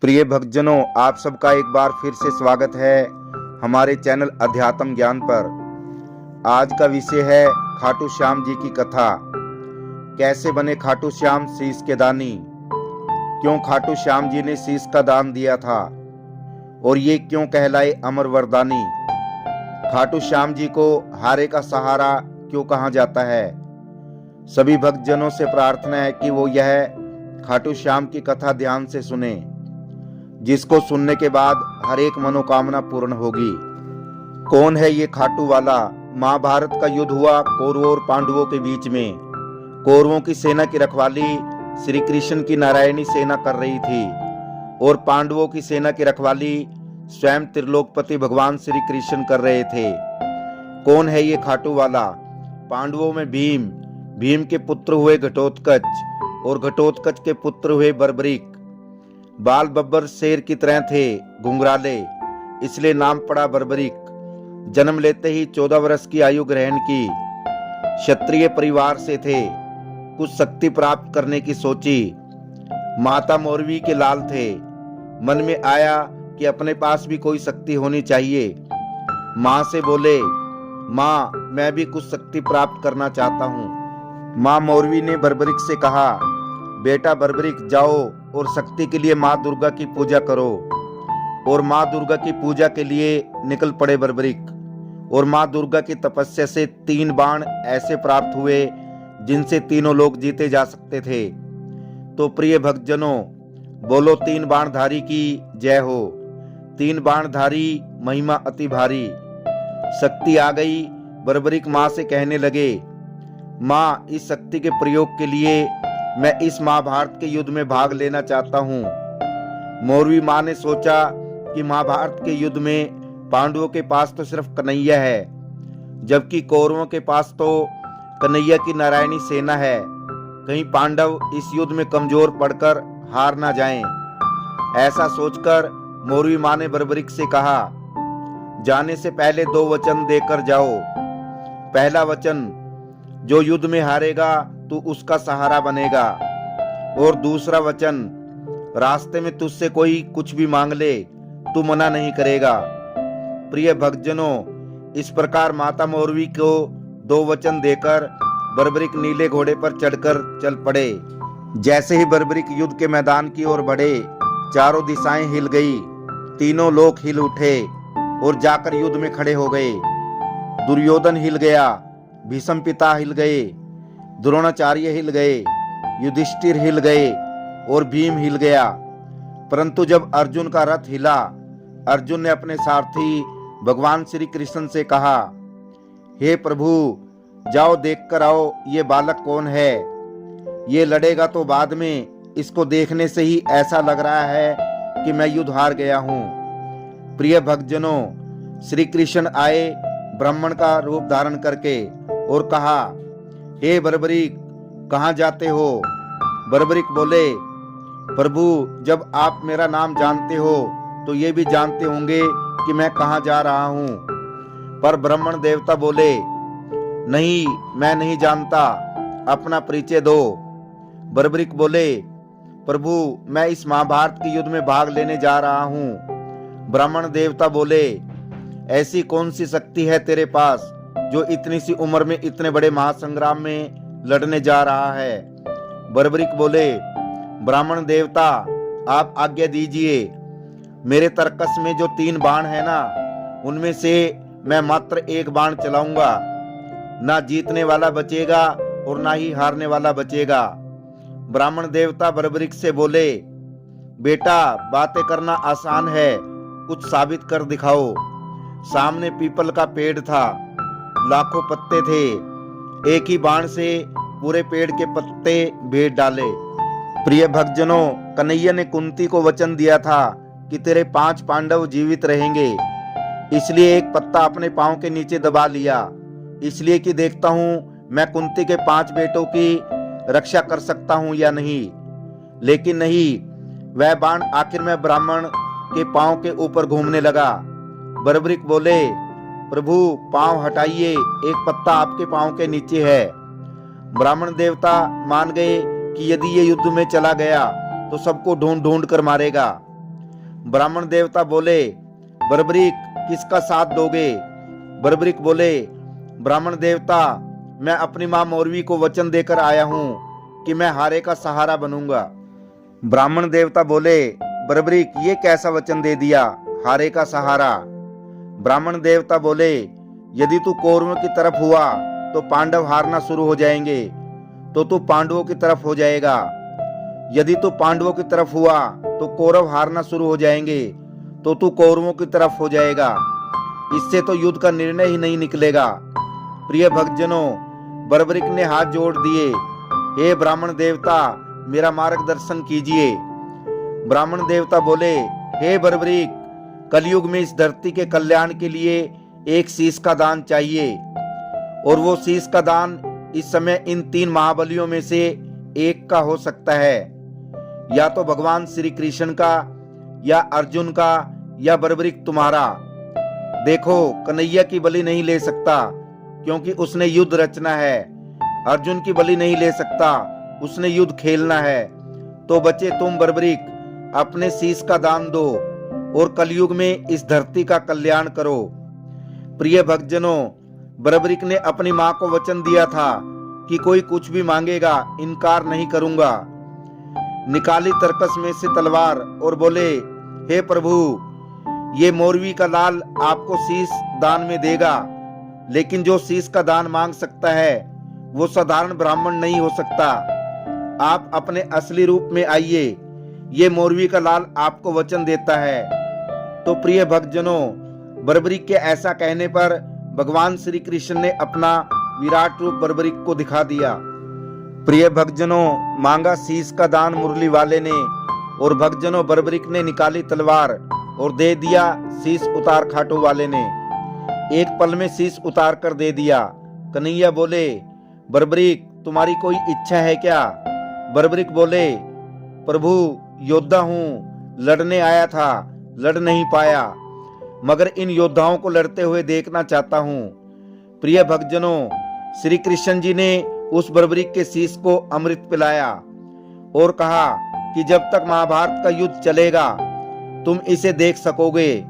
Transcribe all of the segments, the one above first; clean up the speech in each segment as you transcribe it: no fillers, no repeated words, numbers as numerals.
प्रिय भक्तजनों, आप सबका एक बार फिर से स्वागत है हमारे चैनल अध्यात्म ज्ञान पर। आज का विषय है खाटू श्याम जी की कथा। कैसे बने खाटू श्याम शीश के दानी, क्यों खाटू श्याम जी ने शीश का दान दिया था और ये क्यों कहलाए अमर वरदानी। खाटू श्याम जी को हारे का सहारा क्यों कहा जाता है। सभी भक्तजनों से प्रार्थना है कि वो यह खाटू श्याम की कथा ध्यान से सुने, जिसको सुनने के बाद हर एक मनोकामना पूर्ण होगी। कौन है ये खाटू वाला। महाभारत का युद्ध हुआ कौरवों और पांडवों के बीच में। कौरवों की सेना की रखवाली श्री कृष्ण की नारायणी सेना कर रही थी और पांडवों की सेना की रखवाली स्वयं त्रिलोकपति भगवान श्री कृष्ण कर रहे थे। कौन है ये खाटू वाला। पांडवों में भीम के पुत्र हुए घटोत्कच और घटोत्कच के पुत्र हुए बर्बरीक। बाल बब्बर शेर की तरह थे, घुंघराले, इसलिए नाम पड़ा बर्बरीक। जन्म लेते ही 14 वर्ष की आयु ग्रहण की। क्षत्रिय परिवार से थे, कुछ शक्ति प्राप्त करने की सोची। माता मौरवी के लाल थे। मन में आया कि अपने पास भी कोई शक्ति होनी चाहिए। माँ से बोले, माँ मैं भी कुछ शक्ति प्राप्त करना चाहता हूँ। माँ मौरवी ने बर्बरीक से कहा, बेटा बर्बरीक जाओ और शक्ति के लिए माँ दुर्गा की पूजा करो। और माँ दुर्गा की पूजा के लिए निकल पड़े बर्बरीक। और माँ दुर्गा की तपस्या से 3 बाण ऐसे प्राप्त हुए जिनसे तीनों लोग जीते जा सकते थे। तो प्रिय भक्तजनों, बोलो 3 बाणधारी की जय हो। 3 बाणधारी महिमा अति भारी। शक्ति आ गई। बर्बरीक माँ से कहने लगे, माँ इस शक्ति के प्रयोग के लिए मैं इस महाभारत के युद्ध में भाग लेना चाहता हूँ। मौरवी माँ ने सोचा कि महाभारत के युद्ध में पांडवों के पास तो सिर्फ कन्हैया है, जबकि कौरवों के पास तो कन्हैया की नारायणी सेना है। कहीं पांडव इस युद्ध में कमजोर पड़कर हार ना जाएं। ऐसा सोचकर मौरवी माँ ने बर्बरीक से कहा, जाने से पहले 2 वचन देकर जाओ। पहला वचन, जो युद्ध में हारेगा तू उसका सहारा बनेगा। और दूसरा वचन, रास्ते में तुझसे कोई कुछ भी मांग ले तू मना नहीं करेगा। प्रिय भक्तजनों, इस प्रकार माता मौरवी को 2 वचन देकर बर्बरीक नीले घोड़े पर चढ़कर चल पड़े। जैसे ही बर्बरीक युद्ध के मैदान की ओर बढ़े, चारों दिशाएं हिल गई। तीनों लोग हिल उठे और जाकर युद्ध में खड़े हो गए। दुर्योधन हिल गया, भीष्म पिता हिल गए, द्रोणाचार्य हिल गए, युधिष्ठिर हिल गए और भीम हिल गया। परंतु जब अर्जुन का रथ हिला, अर्जुन ने अपने सारथी भगवान श्री कृष्ण से कहा, हे प्रभु जाओ देख कर आओ ये बालक कौन है। ये लड़ेगा तो बाद में, इसको देखने से ही ऐसा लग रहा है कि मैं युद्ध हार गया हूँ। प्रिय भक्तजनों, श्री कृष्ण आए ब्राह्मण का रूप धारण करके और कहा, हे बर्बरीक कहाँ जाते हो। बर्बरीक बोले, प्रभु जब आप मेरा नाम जानते हो तो ये भी जानते होंगे कि मैं कहाँ जा रहा हूँ। पर ब्राह्मण देवता बोले, नहीं मैं नहीं जानता, अपना परिचय दो। बर्बरीक बोले, प्रभु मैं इस महाभारत के युद्ध में भाग लेने जा रहा हूँ। ब्राह्मण देवता बोले, ऐसी कौन सी शक्ति है तेरे पास जो इतनी सी उम्र में इतने बड़े महासंग्राम में लड़ने जा रहा है। बर्बरीक बोले, ब्राह्मण देवता आप आज्ञा दीजिए। मेरे तरकस में जो 3 बाण है ना, उनमें से मैं मात्र 1 बाण चलाऊंगा। ना जीतने वाला बचेगा और ना ही हारने वाला बचेगा। ब्राह्मण देवता बर्बरीक से बोले, बेटा बातें करना आसान है, कुछ साबित कर दिखाओ। सामने पीपल का पेड़ था, लाखों पत्ते थे। एक ही बाण से पूरे पेड़ के पत्ते भेद डाले। प्रिय भक्तजनों, कन्हैया ने कुंती को वचन दिया था कि तेरे 5 पांडव जीवित रहेंगे, इसलिए एक पत्ता अपने पांव के नीचे दबा लिया, इसलिए कि देखता हूँ मैं कुंती के 5 बेटों की रक्षा कर सकता हूँ या नहीं। लेकिन नहीं, वह बाण आखिर में ब्राह्मण के पांव के ऊपर घूमने लगा। बर्बरीक बोले, प्रभु पांव हटाइए, एक पत्ता आपके पांव के नीचे है। ब्राह्मण देवता मान गए कि यदि ये युद्ध में चला गया तो सबको ढूंढ ढूंढ कर मारेगा। ब्राह्मण देवता बोले, बर्बरीक किसका साथ दोगे? बर्बरीक बोले, ब्राह्मण देवता, मैं अपनी माँ मौरवी को वचन देकर आया हूँ कि मैं हारे का सहारा बनूंगा। ब्राह्मण देवता बोले, बर्बरीक ये कैसा वचन दे दिया, हारे का सहारा? ब्राह्मण देवता बोले, यदि तू कौरवों की तरफ हुआ तो पांडव हारना शुरू हो जाएंगे, तो तू पांडवों की तरफ हो जाएगा। यदि तू पांडवों की तरफ हुआ तो कौरव हारना शुरू हो जाएंगे, तो तू कौरवों की तरफ हो जाएगा। इससे तो युद्ध का निर्णय ही नहीं निकलेगा। प्रिय भक्तजनों, बर्बरीक ने हाथ जोड़ दिए, हे ब्राह्मण देवता, मेरा मार्गदर्शन कीजिए। ब्राह्मण देवता बोले, हे बर्बरीक, कलयुग में इस धरती के कल्याण के लिए एक शीश का दान चाहिए, और वो शीश का दान इस समय इन 3 महाबलियों में से एक का हो सकता है, या तो भगवान श्री कृष्ण का, या अर्जुन का, या बर्बरीक तुम्हारा। देखो, कन्हैया की बलि नहीं ले सकता क्योंकि उसने युद्ध रचना है। अर्जुन की बलि नहीं ले सकता, उसने युद्ध खेलना है। तो बचे तुम बर्बरीक, अपने शीश का दान दो और कलयुग में इस धरती का कल्याण करो। प्रिय भक्तजनों, बर्बरीक ने अपनी मां को वचन दिया था कि कोई कुछ भी मांगेगा इनकार नहीं करूंगा। निकाली तरकस में से तलवार और बोले, हे प्रभु, ये मौरवी का लाल आपको शीश दान में देगा, लेकिन जो शीश का दान मांग सकता है वो साधारण ब्राह्मण नहीं हो सकता। आप अपने असली रूप में आइए, ये मौरवी का लाल आपको वचन देता है। तो प्रिय भक्तजनों, बर्बरीक के ऐसा कहने पर भगवान श्री कृष्ण ने अपना विराट रूप बर्बरीक को दिखा दिया। प्रिय भक्तजनों, मांगा शीश का दान मुरली वाले ने, और भक्तजनों बर्बरीक ने निकाली तलवार और दे दिया शीश उतार खाटू वाले ने। एक पल में शीश उतार कर दे दिया। कन्हैया बोले, बर्बरीक तुम्हारी कोई इच्छा है क्या? बर्बरीक बोले, प्रभु योद्धा हूँ, लड़ने आया था, लड़ नहीं पाया, मगर इन योद्धाओं को लड़ते हुए देखना चाहता हूँ। प्रिय भक्तजनों, श्री कृष्ण जी ने उस बर्बरीक के शीश को अमृत पिलाया और कहा कि जब तक महाभारत का युद्ध चलेगा तुम इसे देख सकोगे,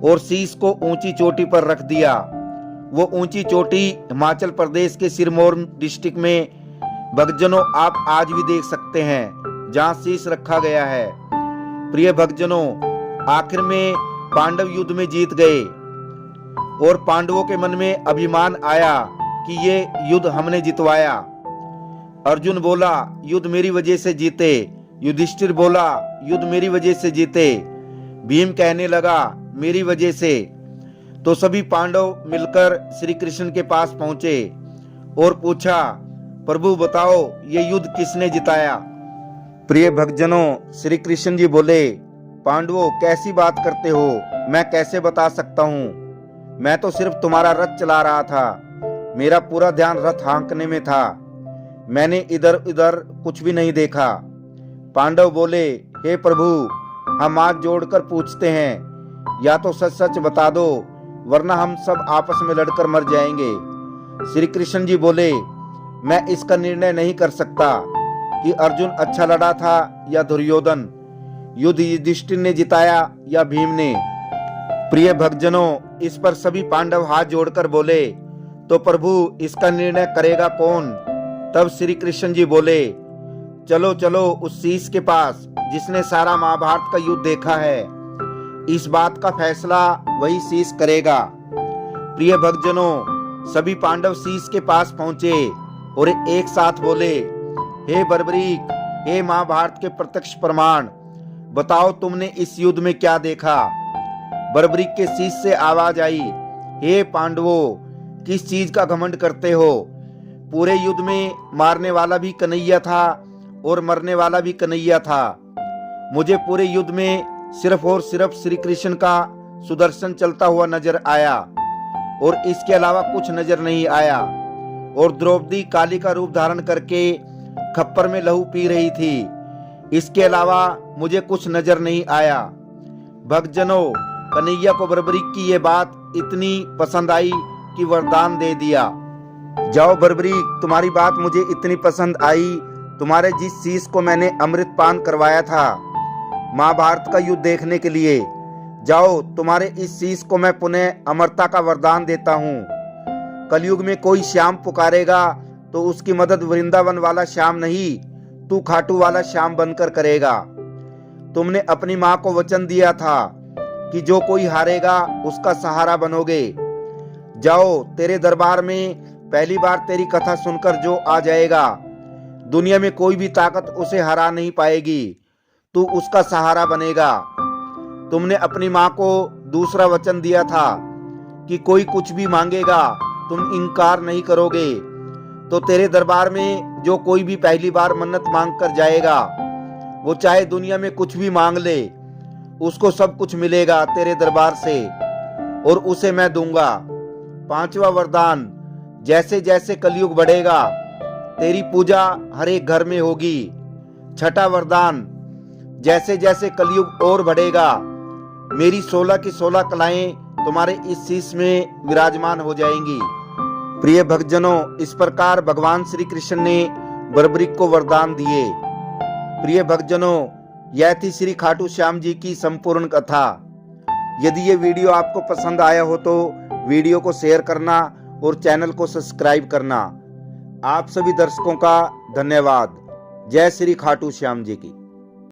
और शीश को ऊंची चोटी पर रख दिया। वो ऊंची चोटी हिमाचल प्रदेश के सिरमौर डिस्ट्रिक्ट में, भक्तजनों, आप आज भी देख सकते हैं जहां शीश रखा गया है। प्रिय भक्तजनों, आखिर में पांडव युद्ध में जीत गए और पांडवों के मन में अभिमान आया कि ये युद्ध हमने जितवाया। अर्जुन बोला, युद्ध मेरी वजह से जीते। युधिष्ठिर बोला, युद्ध मेरी वजह से जीते। भीम कहने लगा, मेरी वजह से। तो सभी पांडव मिलकर श्री कृष्ण के पास पहुंचे और पूछा, प्रभु बताओ ये युद्ध किसने जिताया? प्रिय भक्तजनों, श्री कृष्ण जी बोले, पांडवों कैसी बात करते हो, मैं कैसे बता सकता हूँ? मैं तो सिर्फ तुम्हारा रथ चला रहा था, मेरा पूरा ध्यान रथ हाँकने में था, मैंने इधर उधर कुछ भी नहीं देखा। पांडव बोले, हे प्रभु, हम हाथ जोड़कर पूछते हैं, या तो सच सच बता दो, वरना हम सब आपस में लड़कर मर जाएंगे। श्री कृष्ण जी बोले, मैं इसका निर्णय नहीं कर सकता कि अर्जुन अच्छा लड़ा था या दुर्योधन, युद्ध युधिष्ठिर ने जिताया या भीम ने। प्रिय भक्तजनों, इस पर सभी पांडव हाथ जोड़कर बोले, तो प्रभु इसका निर्णय करेगा कौन? तब श्री कृष्ण जी बोले, चलो चलो उस शीश के पास जिसने सारा महाभारत का युद्ध देखा है, इस बात का फैसला वही शीश करेगा। प्रिय भक्तजनों, सभी पांडव शीश के पास पहुंचे और एक साथ बोले, हे बर्बरीक, हे महाभारत के प्रत्यक्ष प्रमाण, बताओ तुमने इस युद्ध में क्या देखा? बर्बरीक के शीश से आवाज आई, हे पांडवों, किस चीज का घमंड करते हो? पूरे युद्ध में मारने वाला भी कन्हैया था और मरने वाला भी कन्हैया था। मुझे पूरे युद्ध में सिर्फ और सिर्फ श्री कृष्ण का सुदर्शन चलता हुआ नजर आया और इसके अलावा कुछ नजर नहीं आया। और द्रौपदी काली का रूप धारण करके खप्पर में लहू पी रही थी, इसके अलावा मुझे कुछ नजर नहीं आया। भक्तजनों, कन्हैया को बर्बरीक की ये बात इतनी पसंद आई कि वरदान दे दिया। जाओ बर्बरीक, तुम्हारी बात मुझे इतनी पसंद आई, तुम्हारे जिस शीश को मैंने अमृत पान करवाया था, महाभारत का युद्ध देखने के लिए। जाओ, तुम्हारे इस शीश को मैं पुनः अमरता का वरदान देता हूँ। कलयुग में कोई श्याम पुकारेगा तो उसकी मदद वृंदावन वाला श्याम नहीं, तू खाटू वाला श्याम बनकर करेगा। तुमने अपनी माँ को वचन दिया था कि जो कोई हारेगा उसका सहारा बनोगे। जाओ, तेरे दरबार में पहली बार तेरी कथा सुनकर जो आ जाएगा, दुनिया में कोई भी ताकत उसे हरा नहीं पाएगी, तू उसका सहारा बनेगा। तुमने अपनी माँ को दूसरा वचन दिया था कि कोई कुछ भी मांगेगा तुम इनकार नहीं करोगे। तो तेरे दरबार में जो कोई भी पहली बार मन्नत मांग कर जाएगा, वो चाहे दुनिया में कुछ भी मांग ले, उसको सब कुछ मिलेगा तेरे दरबार से, और उसे मैं दूंगा। पांचवा वरदान, जैसे जैसे कलयुग बढ़ेगा तेरी पूजा हर एक घर में होगी। छठा वरदान, जैसे जैसे कलयुग और बढ़ेगा मेरी 16 की 16 कलाएं तुम्हारे इस शीश में विराजमान हो जाएंगी। प्रिय भक्तजनों, इस प्रकार भगवान श्री कृष्ण ने बर्बरीक को वरदान दिए। प्रिय भक्तजनों, यह थी श्री खाटू श्याम जी की संपूर्ण कथा। यदि ये वीडियो आपको पसंद आया हो तो वीडियो को शेयर करना और चैनल को सब्सक्राइब करना। आप सभी दर्शकों का धन्यवाद। जय श्री खाटू श्याम जी की।